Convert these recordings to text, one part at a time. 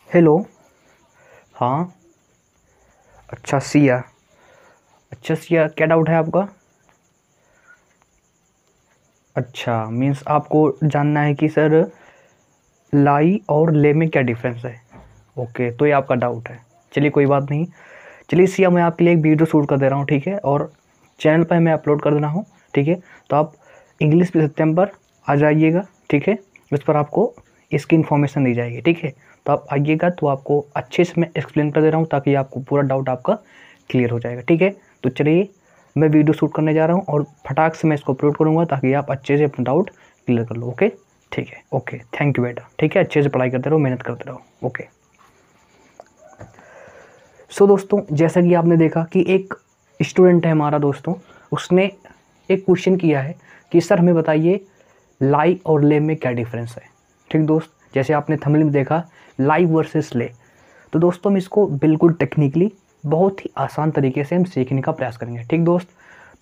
Hello. हाँ। अच्छा सिया। अच्छा सिया, क्या डाउट है आपका? अच्छा, मीन्स आपको जानना है कि सर लाई और ले में क्या डिफरेंस है। ओके, तो ये आपका डाउट है। चलिए कोई बात नहीं। चलिए सिया, मैं आपके लिए एक वीडियो शूट कर दे रहा हूँ, ठीक है, और चैनल पर मैं अपलोड कर देना हूँ, ठीक है। तो आप इंग्लिश पे सत्यम पर आ जाइएगा, ठीक है। उस पर आपको इसकी इन्फॉर्मेशन दी जाएगी, ठीक है। तो आप आइएगा, तो आपको अच्छे से मैं एक्सप्लेन कर दे रहा हूँ ताकि आपको पूरा डाउट आपका क्लियर हो जाएगा, ठीक है। तो चलिए, मैं वीडियो शूट करने जा रहा हूँ और फटाक से मैं इसको अपलोड करूँगा ताकि आप अच्छे से अपना डाउट क्लियर कर लो। ओके, ठीक है। ओके, थैंक यू बेटा, ठीक है। अच्छे से पढ़ाई करते रहो, मेहनत करते रहो। ओके। सो दोस्तों, जैसा कि आपने देखा कि एक स्टूडेंट है हमारा दोस्तों, उसने एक क्वेश्चन किया है कि सर हमें बताइए लाई और ले में क्या डिफरेंस है। ठीक दोस्त, जैसे आपने थंबनेल में देखा लाई वर्सेस ले। तो दोस्तों हम इसको बिल्कुल टेक्निकली बहुत ही आसान तरीके से हम सीखने का प्रयास करेंगे, ठीक दोस्त।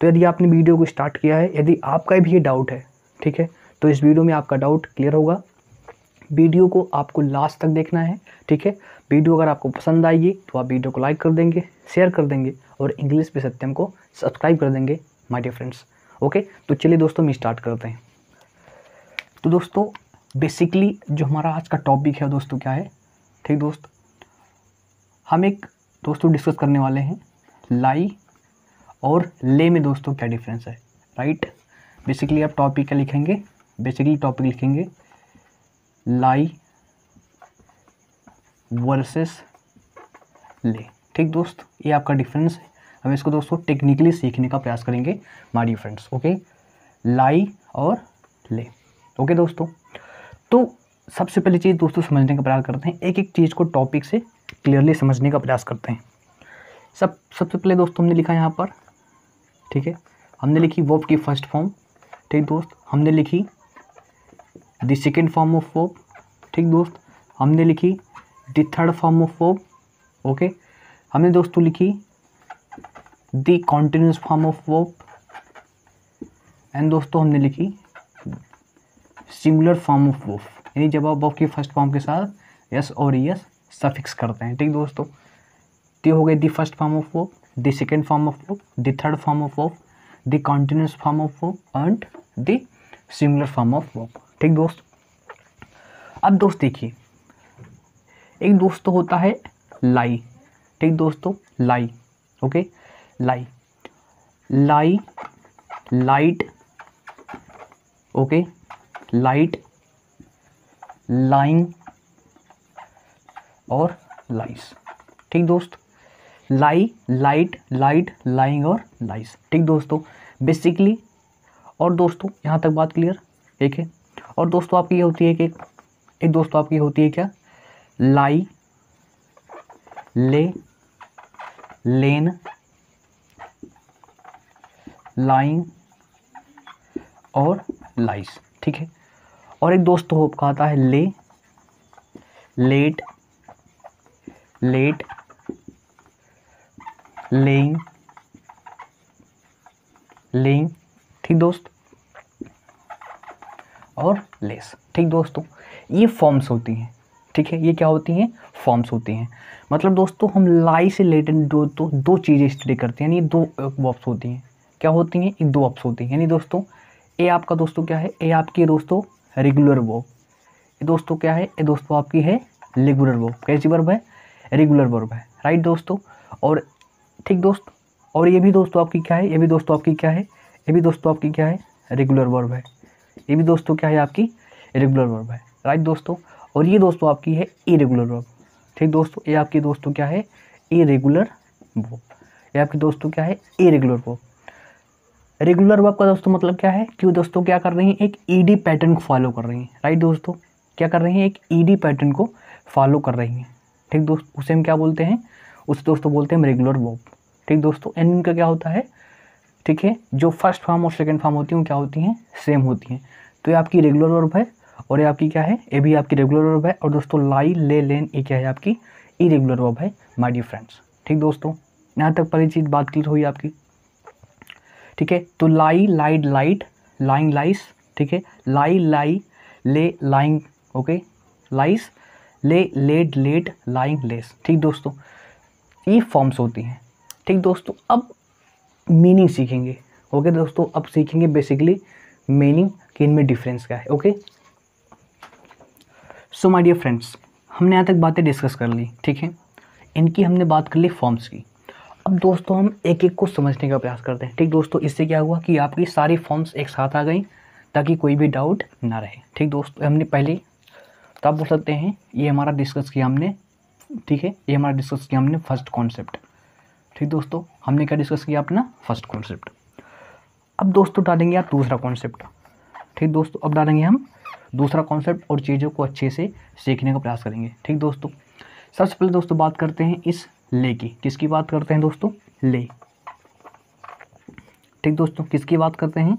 तो यदि आपने वीडियो को स्टार्ट किया है, यदि आपका भी ये डाउट है, ठीक है, तो इस वीडियो में आपका डाउट क्लियर होगा। वीडियो को आपको लास्ट तक देखना है, ठीक है। वीडियो अगर आपको पसंद आएगी तो आप वीडियो को लाइक कर देंगे, शेयर कर देंगे और इंग्लिश पे सत्यम को सब्सक्राइब कर देंगे माय डियर फ्रेंड्स। ओके, तो चलिए दोस्तों हम स्टार्ट करते हैं। तो दोस्तों बेसिकली जो हमारा आज का टॉपिक है दोस्तों क्या है, ठीक दोस्त, हम एक दोस्तों डिस्कस करने वाले हैं लाई और ले में दोस्तों क्या डिफरेंस है, राइट। बेसिकली आप टॉपिक क्या लिखेंगे, बेसिकली टॉपिक लिखेंगे लाई वर्सेस ले, ठीक दोस्त। ये आपका डिफरेंस है। हम इसको दोस्तों टेक्निकली सीखने का प्रयास करेंगे माय डियर फ्रेंड्स। ओके, लाई और ले। ओके दोस्तों, तो सबसे पहली चीज़ दोस्तों समझने का प्रयास करते हैं, एक एक चीज़ को टॉपिक से क्लियरली समझने का प्रयास करते हैं। सबसे पहले दोस्तों हमने लिखा यहाँ पर, ठीक है, हमने लिखी वर्ब की फर्स्ट फॉर्म, ठीक दोस्त। हमने लिखी the second form of verb, ठीक दोस्त। हमने लिखी the third form of verb. Okay, हमने दोस्तों लिखी the continuous form of verb and दोस्तों हमने लिखी सिंगुलर फॉर्म ऑफ वर्ब, यानी जब आप वर्ब की फर्स्ट फॉर्म के साथ यस और यस सफिक्स करते हैं, ठीक दोस्तों। तो हो गई the first form of verb, the second form of verb, the third form of verb, the continuous form of verb and the singular form of verb, ठीक दोस्त। अब दोस्त देखिए, एक दोस्त तो होता है लाई, ठीक दोस्तों, लाई। ओके, लाई, लाई, लाइट, ओके, लाइट, लाइंग और लाइस, ठीक दोस्त। लाई, लाइट, लाइट, लाइंग और लाइस, ठीक दोस्तों, बेसिकली। और दोस्तों यहाँ तक बात क्लियर, ठीक है। और दोस्तों आपकी ये होती है कि एक दोस्तों आपकी होती है क्या, लाई, ले, लेन, लाइंग और लाइस, ठीक है। और एक दोस्त तो कहता है ले, लेट, लेट, लेइंग, लेइंग, ठीक दोस्त, और लेस, ठीक दोस्तों। ये फॉर्म्स होती हैं, ठीक है, ये क्या होती हैं, फॉर्म्स होती हैं। मतलब दोस्तों हम लाई से रिलेटेड दो चीज़ें स्टडी करते हैं, यानी दो वर्ब्स होती हैं। क्या होती हैं, ये दो वर्ब्स होती हैं, यानी दोस्तों ए आपका दोस्तों क्या है, ए आपकी दोस्तों रेगुलर वर्ब, ये दोस्तों क्या है, ये दोस्तों आपकी है रेगुलर वर्ब। कैसी वर्ब है, रेगुलर वर्ब है, राइट दोस्तों। और ठीक दोस्त, और ये भी दोस्तों आपकी क्या है, ये भी दोस्तों आपकी क्या है, ये भी दोस्तों आपकी क्या है, रेगुलर वर्ब है। ये भी दोस्तों क्या है आपकी, रेगुलर वर्ब है, राइट दोस्तों। और ये दोस्तों आपकी है इरेगुलर वर्ब, ठीक दोस्तों। ये आपकी दोस्तों क्या है, इरेगुलर वर्ब। ये आपकी दोस्तों क्या है, इरेगुलर वर्ब। रेगुलर वर्ब का दोस्तों मतलब क्या है, क्यों दोस्तों क्या कर रही हैं, एक ईडी पैटर्न को फॉलो कर रही हैं, राइट दोस्तों। क्या कर रही हैं, एक ईडी पैटर्न को फॉलो कर रही हैं, ठीक दोस्त। उसे हम क्या बोलते हैं, उसे दोस्तों बोलते हैं रेगुलर वर्ब, ठीक दोस्तों। एंड इनका क्या होता है, ठीक है, जो फर्स्ट फॉर्म और सेकंड फॉर्म होती हैं क्या होती हैं, सेम होती हैं। तो ये आपकी रेगुलर वर्ब है और ये आपकी क्या है, ये भी आपकी रेगुलर वर्ब है। और दोस्तों लाई, ले, लेन, ये क्या है आपकी इरेगुलर वर्ब है माय डियर फ्रेंड्स, ठीक दोस्तों। यहाँ तक पहली चीज़ बात क्लियर हुई आपकी, ठीक है। तो लाई, लाइट, लाइट, लाइंग, लाइस, ठीक है। लाई, लाई, ले, लाइंग, ओके, लाइस, ले, लेड, लेट, लाइंग, लेस। ठीक दोस्तों, ये फॉर्म्स होती हैं। ठीक दोस्तों, अब मीनिंग सीखेंगे। ओके दोस्तों, अब सीखेंगे बेसिकली मीनिंग कि इनमें डिफरेंस क्या है। Okay, so my dear friends, हमने यहाँ तक बातें डिस्कस कर ली। ठीक है, इनकी हमने बात कर ली फॉर्म्स की। अब दोस्तों हम एक एक को समझने का प्रयास करते हैं। ठीक दोस्तों, इससे क्या हुआ कि आपकी सारी फॉर्म्स एक साथ आ गई ताकि कोई भी डाउट ना रहे। ठीक दोस्तों, हमने पहले तो आप बोल सकते हैं ये हमारा डिस्कस किया हमने। ठीक है, ये हमारा डिस्कस किया हमने फर्स्ट कॉन्सेप्ट। ठीक दोस्तों, हमने क्या डिस्कस किया अपना फर्स्ट कॉन्सेप्ट। अब दोस्तों डालेंगे आप दूसरा कॉन्सेप्ट। ठीक दोस्तों, अब डालेंगे हम दूसरा कॉन्सेप्ट और चीज़ों को अच्छे से सीखने का प्रयास करेंगे। ठीक दोस्तों, सबसे पहले दोस्तों बात करते हैं इस ले की। किसकी बात करते हैं दोस्तों? ले। ठीक दोस्तों, किसकी बात करते हैं?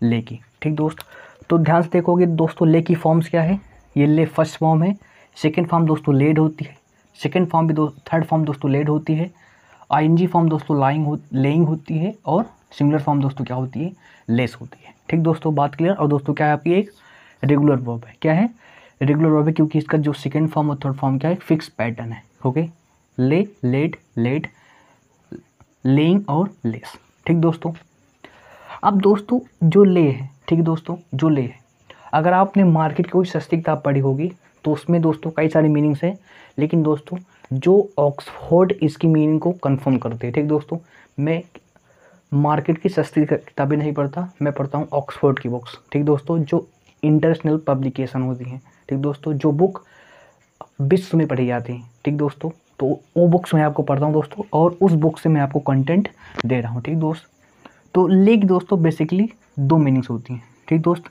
ले की। ठीक दोस्त, तो ध्यान से देखोगे दोस्तों, ले की फॉर्म्स क्या है? ये ले फर्स्ट फॉर्म है, सेकंड फॉर्म दोस्तों लेड होती है, सेकंड फॉर्म भी थर्ड फॉर्म दोस्तों लेड होती है, आईएनजी फॉर्म दोस्तों लेइंग होती है और सिंगुलर फॉर्म दोस्तों क्या होती है? लेस होती है। ठीक दोस्तों, बात क्लियर। और दोस्तों क्या है आपकी एक रेगुलर वर्ब है। क्या है? रेगुलर वर्ब है, क्योंकि इसका जो सेकंड फॉर्म और थर्ड फॉर्म क्या है? फिक्स पैटर्न है। ओके, ले, लेड, लेट, लेइंग और लेस। ठीक दोस्तों, अब दोस्तों जो ले है, ठीक दोस्तों, जो ले है, अगर आपने मार्केट की कोई सस्ती किताब पढ़ी होगी तो उसमें दोस्तों कई सारे मीनिंग्स हैं, लेकिन दोस्तों जो ऑक्सफोर्ड इसकी मीनिंग को कंफर्म करते हैं। ठीक दोस्तों, मैं मार्केट की सस्ती किताबें नहीं पढ़ता, मैं पढ़ता हूँ ऑक्सफोर्ड की बुक्स। ठीक दोस्तों, जो इंटरनेशनल पब्लिकेशन होती हैं। ठीक दोस्तों, जो बुक विश्व में पढ़ी जाती हैं। ठीक दोस्तों, तो वो बुक्स मैं आपको पढ़ता हूँ दोस्तों, और उस बुक से मैं आपको कंटेंट दे रहा हूँ। ठीक दोस्त, तो ले की दोस्तों बेसिकली दो मीनिंग्स होती हैं। ठीक दोस्त,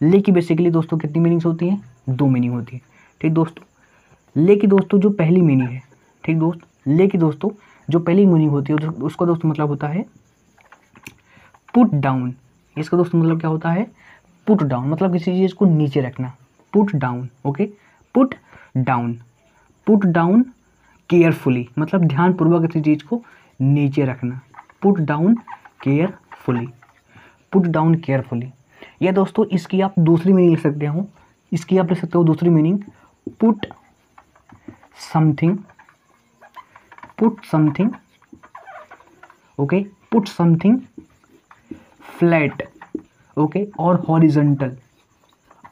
ले की बेसिकली दोस्तों कितनी मीनिंग्स होती हैं? दो मीनिंग होती है। ठीक दोस्तों, ले की दोस्तों जो पहली मीनिंग है, ठीक दोस्त, ले की दोस्तों जो पहली मीनिंग होती है उसका दोस्तों मतलब होता है पुट डाउन। इसका दोस्तों मतलब क्या होता है? पुट डाउन, मतलब किसी चीज़ को नीचे रखना। Put down. Okay, put down, put down carefully, मतलब ध्यानपूर्वक किसी चीज़ को नीचे रखना। Put down carefully, put down carefully. या दोस्तों इसकी आप दूसरी मीनिंग लिख सकते हो, इसकी आप लिख सकते हो दूसरी meaning, put something, put something, okay, put something flat, okay, और हॉरिजॉन्टल,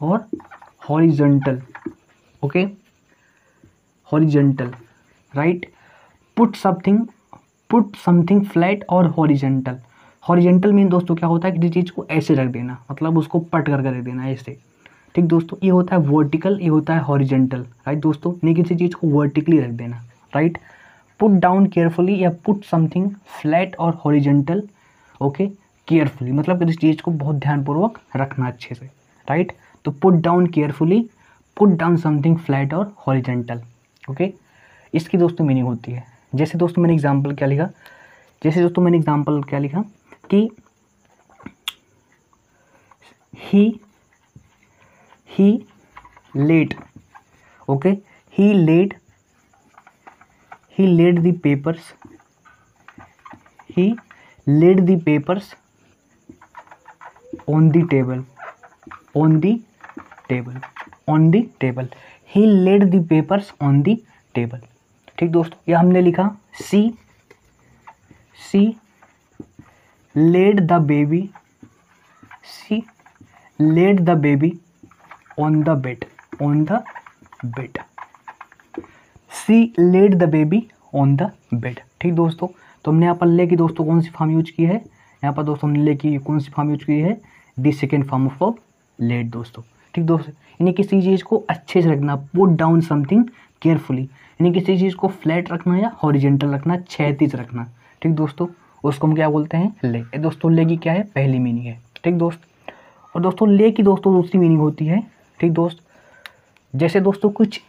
और horizontal, okay, horizontal, right. Put something flat और हॉरिजॉन्टल। हॉरिजॉन्टल मीन दोस्तों क्या होता है? किसी चीज़ को ऐसे रख देना, मतलब उसको पट करके रख देना ऐसे। ठीक दोस्तों, ये होता है वर्टिकल, ये होता है हॉरिजॉन्टल, राइट दोस्तों, नहीं किसी चीज़ को वर्टिकली रख देना, राइट। पुट डाउन केयरफुली या पुट समथिंग फ्लैट और हॉरिजॉन्टल, ओके, केयरफुली, मतलब किसी चीज़ को बहुत ध्यानपूर्वक रखना अच्छे से, राइट। तो put down carefully, put down something flat और हॉरिजॉन्टल, ओके, इसकी दोस्तों मीनिंग होती है। जैसे दोस्तों मैंने एग्जांपल क्या लिखा, कि he laid, okay, he laid the papers, he laid the papers on the table, on the table, on the table, he laid the papers on the table। ठीक दोस्तों, यह हमने लिखा she laid the baby, she laid the baby on the bed, on the bed, she laid the baby on the bed। ठीक दोस्तों, तो हमने यहाँ पर ले की दोस्तों कौन सी फॉर्म यूज की है? यहाँ पर दोस्तों हमने ले की कौन सी फॉर्म यूज की है? The second form of laid दोस्तों। ठीक दोस्तों, यानी किसी चीज़ को अच्छे से रखना, पुट डाउन समथिंग केयरफुली, यानी किसी चीज़ को फ्लैट रखना या हॉरिजॉन्टल रखना, क्षैतिज रखना। ठीक दोस्तों, उसको हम क्या बोलते हैं? ले। दोस्तों ले की क्या है? पहली मीनिंग है। ठीक दोस्त, और दोस्तों ले की दोस्तों दूसरी मीनिंग होती है। ठीक दोस्त, जैसे दोस्तों कुछ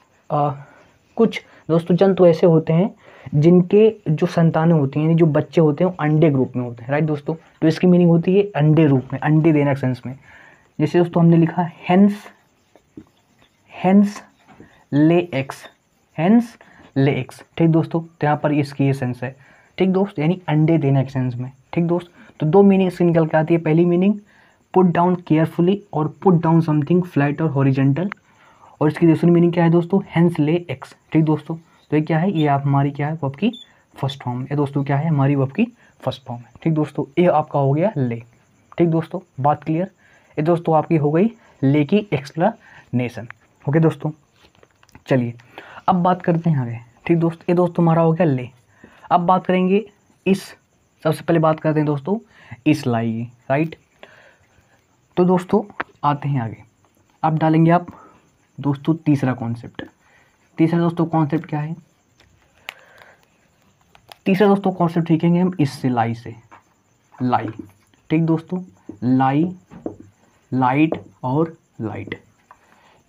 दोस्तों जंतु ऐसे होते हैं जिनके जो संतानें होती हैं, यानी जो बच्चे होते हैं वो अंडे ग्रुप में होते हैं, राइट दोस्तों। तो इसकी मीनिंग होती है अंडे रूप में, अंडे देने के सेंस में। जैसे दोस्तों हमने लिखा हेंस ले एक्स, हेंस ले एक्स। ठीक दोस्तों, तो यहाँ पर इसकी ये सेंस है। ठीक दोस्त, यानी अंडे देने के सेंस में। ठीक दोस्त, तो दो मीनिंग इसकी निकल के आती है। पहली मीनिंग पुट डाउन केयरफुली और पुट डाउन समथिंग फ्लैट और हॉरिजॉन्टल, और इसकी दूसरी मीनिंग क्या है दोस्तों, हेंस ले एक्स। ठीक दोस्तों, तो ये क्या है, ये आप हमारी क्या है वर्ब की फर्स्ट फॉर्म है दोस्तों, क्या है हमारी वर्ब की फर्स्ट फॉर्म है। ठीक दोस्तों, ये आपका हो गया ले। ठीक दोस्तों, बात क्लियर। ये दोस्तों आपकी हो गई ले की एक्सप्लेनेशन। ओके दोस्तों, चलिए अब बात करते हैं आगे। ठीक दोस्त, ये दोस्तों हमारा हो गया ले। अब बात करेंगे इस, सबसे पहले बात करते हैं दोस्तों इस लाई की, राइट। तो दोस्तों आते हैं आगे, अब डालेंगे आप दोस्तों तीसरा कॉन्सेप्ट। तीसरा दोस्तों कॉन्सेप्ट क्या है, तीसरा दोस्तों कॉन्सेप्ट सीखेंगे हम इससे, लाई से, लाई। ठीक दोस्तों, लाई, लाइट और लाइट,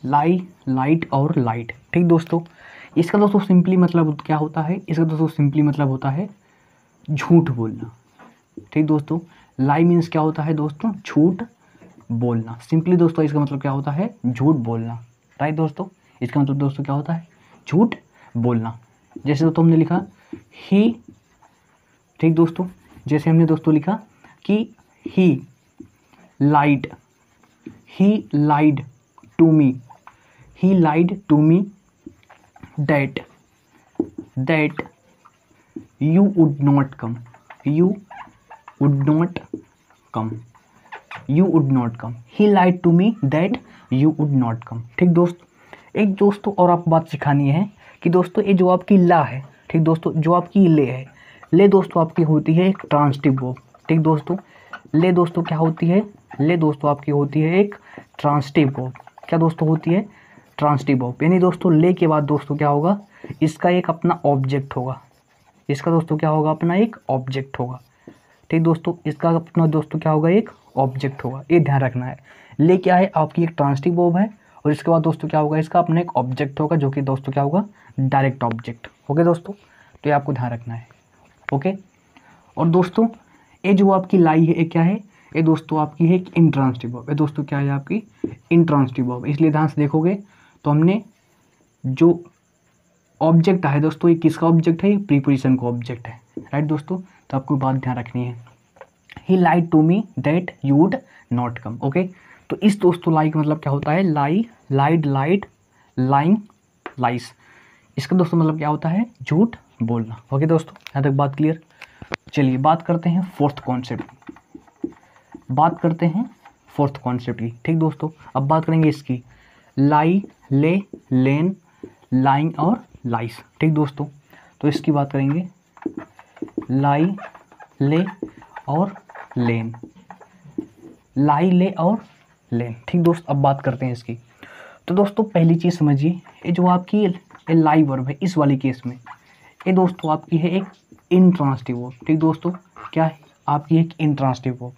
लाई, लाइट और लाइट। ठीक दोस्तों, इसका दोस्तों सिंपली मतलब क्या होता है, इसका दोस्तों सिंपली मतलब होता है झूठ बोलना। ठीक दोस्तों, लाई मीन्स क्या होता है दोस्तों, झूठ बोलना। सिंपली दोस्तों इसका मतलब क्या होता है, झूठ बोलना। राइट दोस्तों, इसका मतलब दोस्तों क्या होता है, झूठ बोलना। जैसे दोस्तों हमने लिखा ही, ठीक दोस्तों, जैसे हमने दोस्तों लिखा कि he lied, he lied to me, he lied to me that you would not come, you would not come, you would not come, he lied to me that you would not come। ठीक दोस्त, एक दोस्तों और आप बात सिखानी है कि दोस्तों ये जो आपकी ला है, ठीक दोस्तों, जो आपकी ले है, ले दोस्तों आपकी होती है एक ट्रांसिटिव वर्ब। ठीक दोस्तों, ले दोस्तों क्या होती है, ले दोस्तों आपकी होती है एक ट्रांसिटिव वर्ब। क्या दोस्तों होती है, ट्रांसिटिव वर्ब। यानी दोस्तों ले के बाद दोस्तों क्या होगा, इसका एक अपना ऑब्जेक्ट होगा, इसका दोस्तों क्या होगा, अपना एक ऑब्जेक्ट होगा। ठीक दोस्तों, इसका अपना दोस्तों क्या होगा, एक ऑब्जेक्ट होगा। ये ध्यान रखना है, ले क्या है आपकी एक ट्रांसिटिव वर्ब है, और इसके बाद दोस्तों क्या होगा, इसका अपना एक ऑब्जेक्ट होगा, जो कि दोस्तों क्या होगा, डायरेक्ट ऑब्जेक्ट। ओके दोस्तों, तो ये आपको ध्यान रखना है। ओके, और दोस्तों ये जो आपकी लाई है, ये क्या है, ये दोस्तों आपकी है एक इंट्रांसिटिव वर्ब। ये दोस्तों क्या है आपकी इंट्रांसिटिव वर्ब। इसलिए ध्यान से देखोगे तो हमने जो ऑब्जेक्ट है दोस्तों, ये किसका ऑब्जेक्ट है, ये प्रीपोजिशन का ऑब्जेक्ट है। राइट दोस्तों, तो आपको बात ध्यान रखनी है, he lied to me that you would not come. Okay, तो इस दोस्तों लाई का मतलब क्या होता है, लाई, लाइड, लाइट, लाइंग, लाइस। इसका दोस्तों मतलब क्या होता है, झूठ बोलना। ओके दोस्तों, यहाँ तक बात क्लियर। चलिए बात करते हैं फोर्थ कॉन्सेप्ट, बात करते हैं फोर्थ कॉन्सेप्ट की। ठीक दोस्तों, अब बात करेंगे इसकी, लाई, ले, लेन, लाइंग और लाइस। ठीक दोस्तों, तो इसकी बात करेंगे, लाई, ले और लेन, लाई, ले और लेन। ठीक दोस्त, अब बात करते हैं इसकी। तो दोस्तों पहली चीज़ समझिए, ये जो आपकी लाई वर्ब है, इस वाली केस में ये दोस्तों आपकी है एक इंट्रांसिटिव वर्ब। ठीक दोस्तों, क्या है आपकी एक इंट्रांसिटिव वर्ब।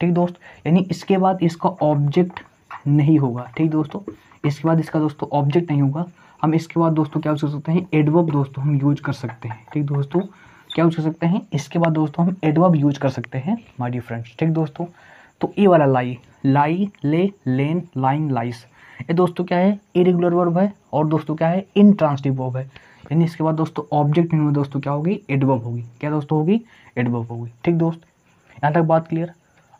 ठीक दोस्त, यानी इसके बाद इसका ऑब्जेक्ट नहीं होगा। ठीक दोस्तों, इसके बाद इसका दोस्तों ऑब्जेक्ट नहीं होगा। हम इसके बाद दोस्तों क्या यूज कर सकते हैं, एडवर्ब दोस्तों हम यूज कर सकते हैं। ठीक दोस्तों, क्या यूज कर सकते हैं, इसके बाद दोस्तों हम एडवर्ब यूज कर सकते हैं माय डियर फ्रेंड्स। ठीक दोस्तों, तो ये वाला लाई, लाई, ले, लेन, लाइंग, लाइस, ये दोस्तों क्या है, इरेगुलर वर्ब है, और दोस्तों क्या है, इंट्रांसिटिव वर्ब है। यानी इसके बाद दोस्तों ऑब्जेक्ट नहीं होगा, दोस्तों क्या होगी, एडवर्ब होगी। क्या दोस्तों होगी, एडवर्ब होगी। ठीक दोस्त, यहाँ तक बात क्लियर।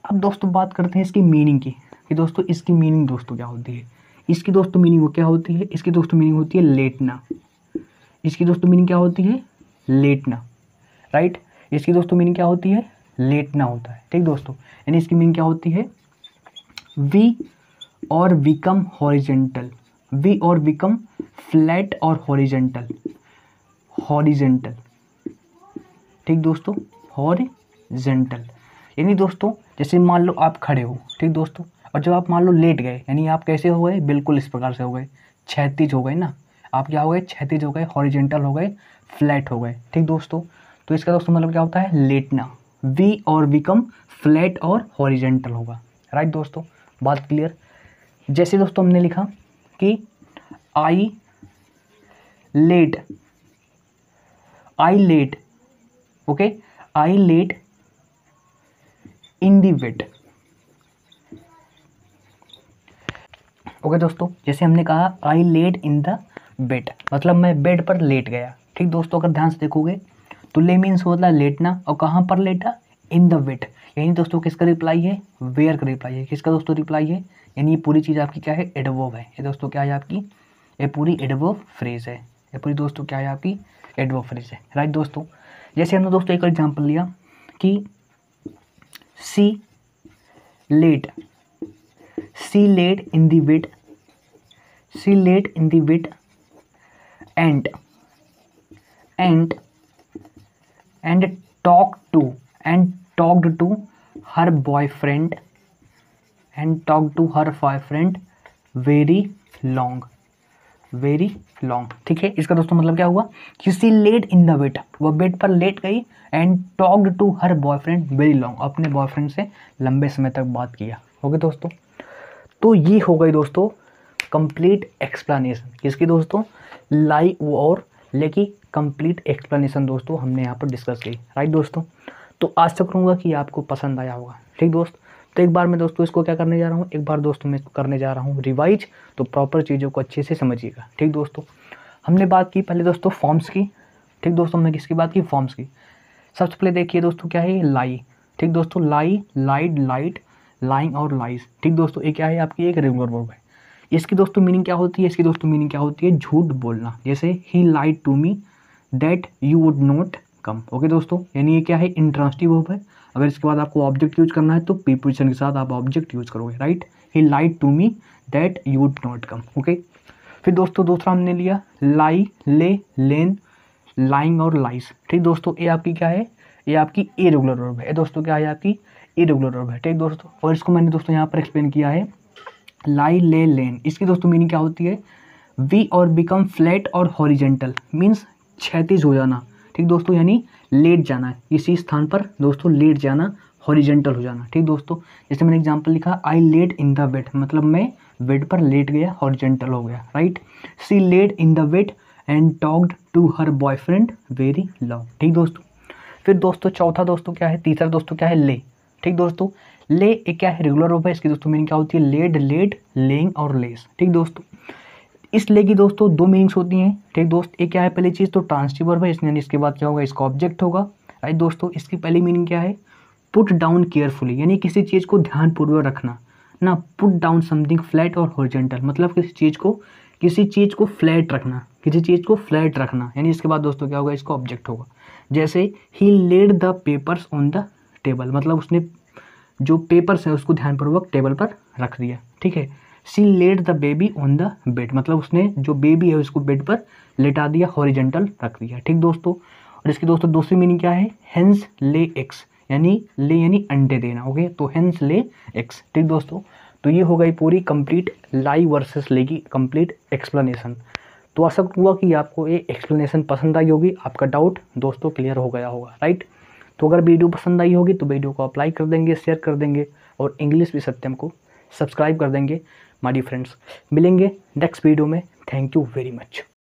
अब दोस्तों बात करते हैं इसकी मीनिंग की, कि दोस्तों इसकी मीनिंग दोस्तों क्या होती है। इसकी दोस्तों मीनिंग क्या होती है, इसकी दोस्तों मीनिंग होती है लेटना। इसकी दोस्तों मीनिंग क्या होती है, लेटना। राइट, इसकी दोस्तों मीनिंग क्या होती है, लेटना होता है। ठीक दोस्तों, यानी इसकी मीनिंग क्या होती है, वी और बिकम हॉरिजेंटल, वी और बिकम फ्लैट और हॉरिजेंटल, हॉरिजेंटल। ठीक दोस्तों, हॉरिजेंटल, यानी दोस्तों जैसे मान लो आप खड़े हो, ठीक दोस्तों, और जब आप मान लो लेट गए, यानी आप कैसे हो गए, बिल्कुल इस प्रकार से हो गए, क्षैतिज हो गए ना, आप क्या हो गए, क्षैतिज हो गए, हॉरिजेंटल हो गए, फ्लैट हो गए। ठीक दोस्तों, तो इसका दोस्तों मतलब क्या होता है, लेटना। वी और बिकम फ्लैट और हॉरिजेंटल होगा। राइट दोस्तों, बात क्लियर। जैसे दोस्तों हमने लिखा कि I let, I let, okay, I laid in the bed. Okay दोस्तों, जैसे हमने कहा आई लेट इन द बेड, मतलब मैं बेड पर लेट गया। ठीक दोस्तों, अगर ध्यान से देखोगे तो ले मीन्स होता है लेटना, और कहाँ पर लेटा, इन द बेड। यानी दोस्तों किसका रिप्लाई है, वेयर का रिप्लाई है। किसका दोस्तों रिप्लाई है, यानी ये पूरी चीज़ आपकी क्या है, एडवर्ब है। ये दोस्तों क्या है आपकी ये पूरी एडवर्ब फ्रेज है, ये पूरी दोस्तों क्या है आपकी एडवर्ब फ्रेज है, राइट दोस्तों। जैसे हमने दोस्तों एक एग्जांपल लिया कि she late in the wit, she late in the wit and talked to her boyfriend very long। ठीक है, इसका दोस्तों मतलब क्या हुआ कि she late in the bed, वो बेड पर लेट गई and talked to her boyfriend very long, अपने बॉयफ्रेंड से लंबे समय तक बात किया। ओके दोस्तों, तो ये हो गई दोस्तों कंप्लीट एक्सप्लेनेशन किसकी दोस्तों, लाई और ले की कंप्लीट एक्सप्लेनेशन दोस्तों हमने यहाँ पर डिस्कस की, राइट दोस्तों। तो आज तक करूँगा कि आपको पसंद आया होगा, ठीक दोस्त। तो एक बार मैं दोस्तों इसको क्या करने जा रहा हूँ, एक बार दोस्तों मैं इसको करने जा रहा हूँ रिवाइज, तो प्रॉपर चीज़ों को अच्छे से समझिएगा, ठीक दोस्तों। हमने बात की पहले दोस्तों फॉर्म्स की, ठीक दोस्तों, हमने किसकी बात की, फॉर्म्स की। सबसे पहले देखिए दोस्तों क्या है, लाई, ठीक दोस्तों, लाई, लाइड, लाइट, लाइंग और लाइज, ठीक दोस्तों, ये क्या है आपकी एक रेगुलर वर्ब है। इसकी दोस्तों मीनिंग क्या होती है, इसकी दोस्तों मीनिंग क्या होती है, झूठ बोलना। जैसे he lied to me that you would not come. Okay दोस्तों, यानी ये क्या है, इंट्रांसिटिव वर्ब है। अगर इसके बाद आपको ऑब्जेक्ट यूज करना है तो प्रीपोजिशन के साथ आप ऑब्जेक्ट यूज करोगे, right. He lied to me that you would not come. Okay, फिर दोस्तों दूसरा हमने लिया लाई, ले, लेन, लाइंग और लाइस, ठीक दोस्तों, ये आपकी क्या है, ये आपकी इरेगुलर वर्ब है दोस्तों, क्या है आपकी इरेगुलर वर्ब है, ठीक दोस्तों। और इसको मैंने दोस्तों यहाँ पर एक्सप्लेन किया है, लाई, ले, लेन, इसकी दोस्तों मीनिंग क्या होती है, वी और बिकम फ्लैट और हॉरिजेंटल, मीन्स क्षैतिज हो जाना, ठीक दोस्तों, यानी लेट जाना, इसी स्थान पर दोस्तों लेट जाना, हॉरिजेंटल हो जाना, ठीक दोस्तों। जैसे मैंने एग्जांपल लिखा, I laid in the bed, मतलब मैं बेड पर लेट गया, हॉरिजेंटल हो गया, right. She late in the bed and talked to her boyfriend very long, ठीक दोस्तों। फिर दोस्तों चौथा दोस्तों क्या है, तीसरा दोस्तों क्या है, ले, ठीक दोस्तों। ले एक क्या है, रेगुलर वर्ब है, इसकी दोस्तों मीनिंग क्या होती है, लेड, लेट, लेइंग और लेस, ठीक दोस्तों। इस ले की दोस्तों दो मीनिंग्स होती हैं, ठीक दोस्त। एक क्या है पहली चीज़ तो ट्रांसिटिव वर्ब है, इसके बाद क्या होगा, इसका ऑब्जेक्ट होगा, राइट दोस्तों। इसकी पहली मीनिंग क्या है, पुट डाउन केयरफुली, यानी किसी चीज़ को ध्यानपूर्वक रखना ना, पुट डाउन समथिंग फ्लैट और हॉरिजॉन्टल, मतलब किसी चीज़ को फ्लैट रखना, किसी चीज़ को फ्लैट रखना, यानी इसके बाद दोस्तों क्या होगा, इसका ऑब्जेक्ट होगा। जैसे he laid the papers on the table, मतलब उसने जो पेपर्स है उसको ध्यानपूर्वक टेबल पर रख दिया, ठीक है। She laid the baby on the bed, मतलब उसने जो बेबी है उसको बेड पर लेटा दिया, हॉरिजेंटल रख दिया, ठीक दोस्तों। और इसकी दोस्तों दूसरी मीनिंग क्या है, हेंस ले एक्स, यानी ले यानी अंडे देना, ओके, तो हेंस ले एक्स, ठीक दोस्तों। तो ये हो गई पूरी कंप्लीट लाई वर्सेस ले की कंप्लीट एक्सप्लेनेशन। तो आशा करूँगा कि आपको ये एक्सप्लेनेशन पसंद आई होगी, आपका डाउट दोस्तों क्लियर हो गया होगा, राइट। तो अगर वीडियो पसंद आई होगी तो वीडियो को आप लाइक कर देंगे, शेयर कर देंगे और इंग्लिश भी सत्यम को सब्सक्राइब कर देंगे माय डियर फ्रेंड्स। मिलेंगे नेक्स्ट वीडियो में, थैंक यू वेरी मच।